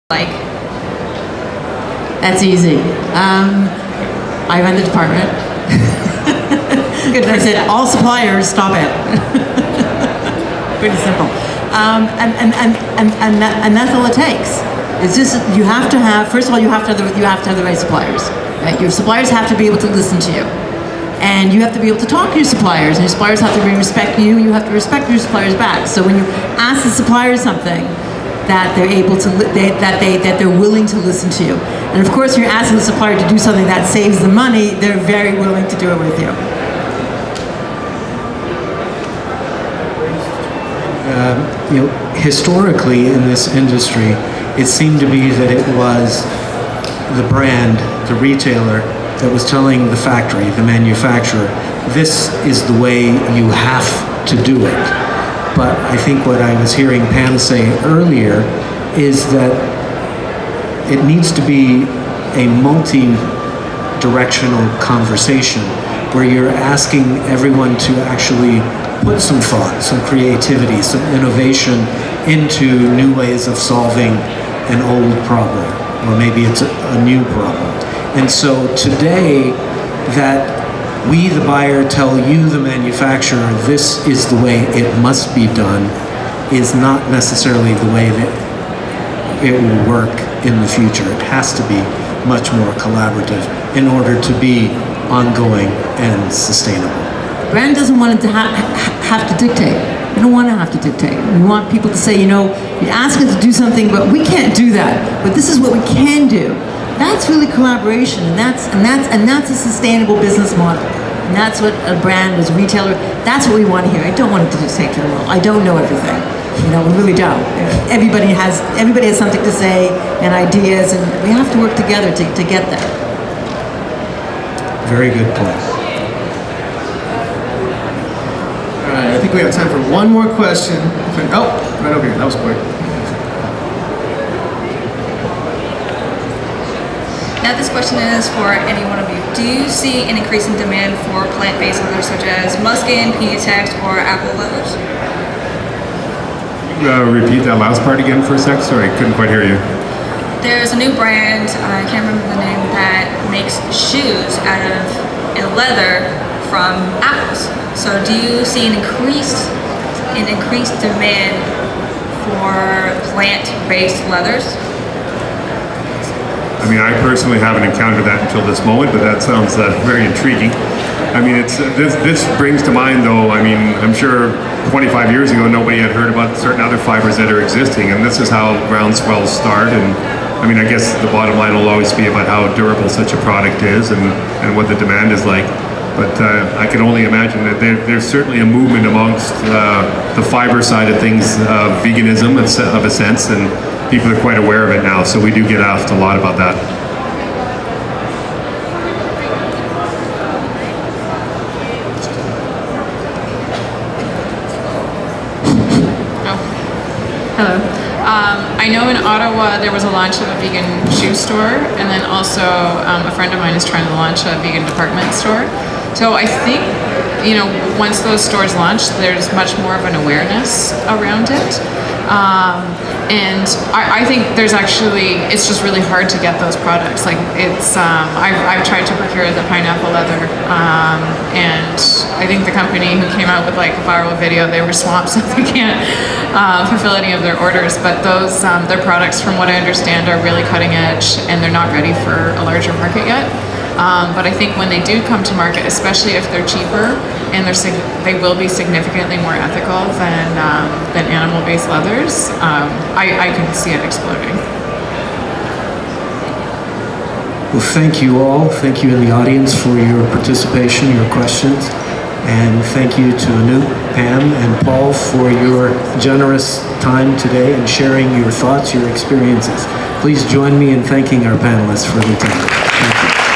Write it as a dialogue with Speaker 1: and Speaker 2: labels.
Speaker 1: Like, that's easy. I run the department. Good. I said, all suppliers, stop it. Pretty simple. And that's all it takes. It's just you have to have. First of all, you have to have the right suppliers. Right? Your suppliers have to be able to listen to you, and you have to be able to talk to your suppliers. And your suppliers have to respect you. You have to respect your suppliers back. So when you ask the supplier something, that they're able to, that they're willing to listen to you. And of course, you're asking the supplier to do something that saves them money, they're very willing to do it with you.
Speaker 2: Historically in this industry, it seemed to be that it was the brand, the retailer, that was telling the factory, the manufacturer, this is the way you have to do it. But I think what I was hearing Pam say earlier is that it needs to be a multi-directional conversation where you're asking everyone to actually put some thought, some creativity, some innovation into new ways of solving an old problem, or maybe it's a new problem. And so today, that we, the buyer, tell you, the manufacturer, this is the way it must be done, is not necessarily the way that it will work in the future. It has to be much more collaborative in order to be ongoing and sustainable.
Speaker 1: The brand doesn't want it to have to dictate. We don't want to have to dictate. We want people to say, you know, you ask us to do something, but we can't do that. But this is what we can do. That's really collaboration, and that's a sustainable business model. And that's what a brand, as a retailer, that's what we want to hear. I don't want it to dictate to the world. I don't know everything. You know, we really don't. Everybody has something to say and ideas, and we have to work together to get there.
Speaker 2: Very good point.
Speaker 3: All right, I think we have time for one more question. Oh, right over here. That was quick.
Speaker 4: Now this question is for any one of you. Do you see an increasing demand for plant-based leathers such as muskin, Pediatex, or apple leathers?
Speaker 5: Repeat that last part again for a sec. Sorry, I couldn't quite hear you.
Speaker 4: There's a new brand, I can't remember the name, that makes shoes out of a leather from apples. So do you see an increased demand for plant-based leathers?
Speaker 5: I mean, I personally haven't encountered that until this moment, but that sounds very intriguing. I mean, it's this brings to mind, though, I mean, I'm sure 25 years ago, nobody had heard about certain other fibers that are existing, and this is how groundswells start. And I mean, I guess the bottom line will always be about how durable such a product is and what the demand is like. But I can only imagine that there's certainly a movement amongst the fiber side of things, veganism of a sense, and people are quite aware of it now, so we do get asked a lot about that.
Speaker 6: Hello. I know in Ottawa there was a launch of a vegan shoe store, and then also a friend of mine is trying to launch a vegan department store. So I think, you know, once those stores launch, there's much more of an awareness around it. And I think there's actually, it's just really hard to get those products. Like it's, I've tried to procure the pineapple leather, and I think the company who came out with like a viral video, they were swamped, so they can't fulfill any of their orders. But those, their products, from what I understand, are really cutting edge, and they're not ready for a larger market yet. But I think when they do come to market, especially if they're cheaper and they will be significantly more ethical than animal-based leathers, I can see it exploding.
Speaker 2: Well, thank you all. Thank you in the audience for your participation, your questions. And thank you to Anouk, Pam, and Paul for your generous time today and sharing your thoughts, your experiences. Please join me in thanking our panelists for their time. Thank you.